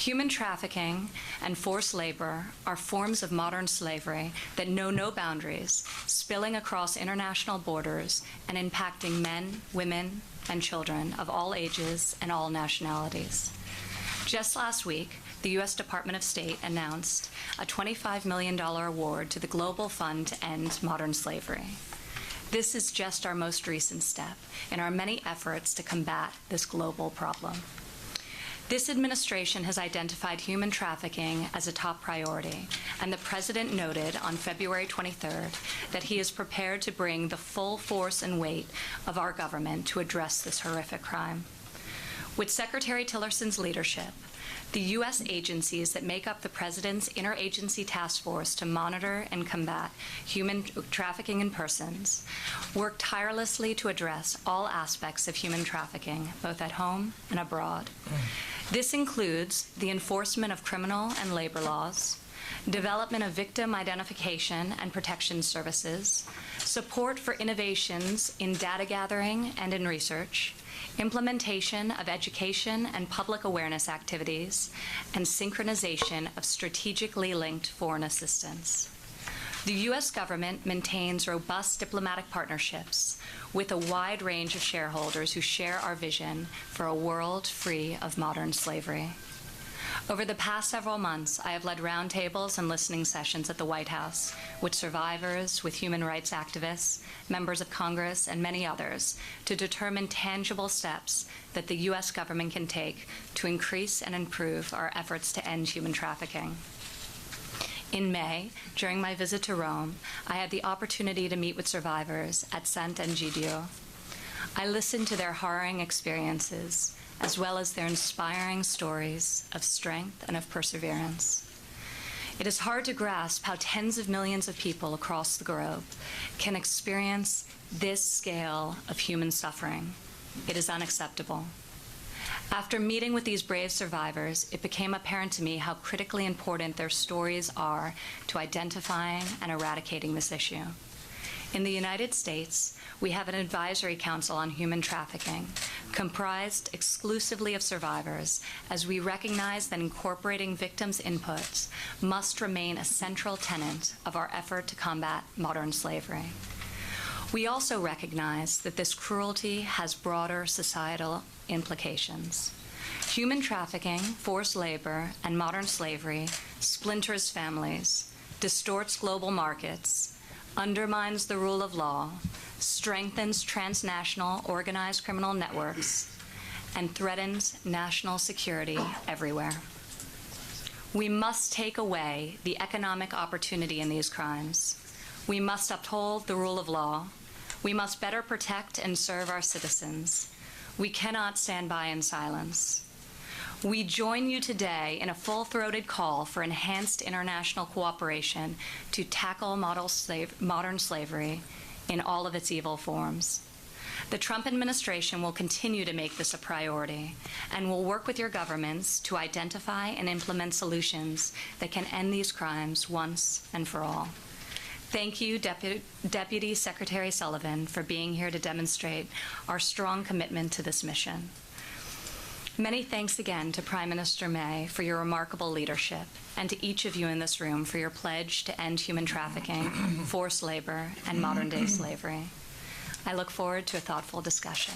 Human trafficking and forced labor are forms of modern slavery that know no boundaries, spilling across international borders and impacting men, women, and children of all ages and all nationalities. Just last week, the U.S. Department of State announced a $25 million award to the Global Fund to End Modern Slavery. This is just our most recent step in our many efforts to combat this global problem. This administration has identified human trafficking as a top priority, and the President noted on February 23rd that he is prepared to bring the full force and weight of our government to address this horrific crime. With Secretary Tillerson's leadership, the U.S. agencies that make up the President's Interagency Task Force to monitor and combat human trafficking in persons work tirelessly to address all aspects of human trafficking, both at home and abroad. This includes the enforcement of criminal and labor laws, development of victim identification and protection services, support for innovations in data gathering and in research, implementation of education and public awareness activities, and synchronization of strategically linked foreign assistance. The U.S. government maintains robust diplomatic partnerships with a wide range of shareholders who share our vision for a world free of modern slavery. Over the past several months, I have led roundtables and listening sessions at the White House with survivors, with human rights activists, members of Congress, and many others to determine tangible steps that the U.S. government can take to increase and improve our efforts to end human trafficking. In May, during my visit to Rome, I had the opportunity to meet with survivors at Sant'Egidio. I listened to their harrowing experiences, as well as their inspiring stories of strength and of perseverance. It is hard to grasp how tens of millions of people across the globe can experience this scale of human suffering. It is unacceptable. After meeting with these brave survivors, it became apparent to me how critically important their stories are to identifying and eradicating this issue. In the United States, we have an advisory council on human trafficking, comprised exclusively of survivors, as we recognize that incorporating victims' inputs must remain a central tenet of our effort to combat modern slavery. We also recognize that this cruelty has broader societal implications. Human trafficking, forced labor, and modern slavery splinters families, distorts global markets, undermines the rule of law, strengthens transnational organized criminal networks, and threatens national security everywhere. We must take away the economic opportunity in these crimes. We must uphold the rule of law. We must better protect and serve our citizens. We cannot stand by in silence. We join you today in a full-throated call for enhanced international cooperation to tackle modern slavery in all of its evil forms. The Trump administration will continue to make this a priority and will work with your governments to identify and implement solutions that can end these crimes once and for all. Thank you, Deputy Secretary Sullivan, for being here to demonstrate our strong commitment to this mission. Many thanks again to Prime Minister May for your remarkable leadership, and to each of you in this room for your pledge to end human trafficking, forced labor, and modern-day slavery. I look forward to a thoughtful discussion.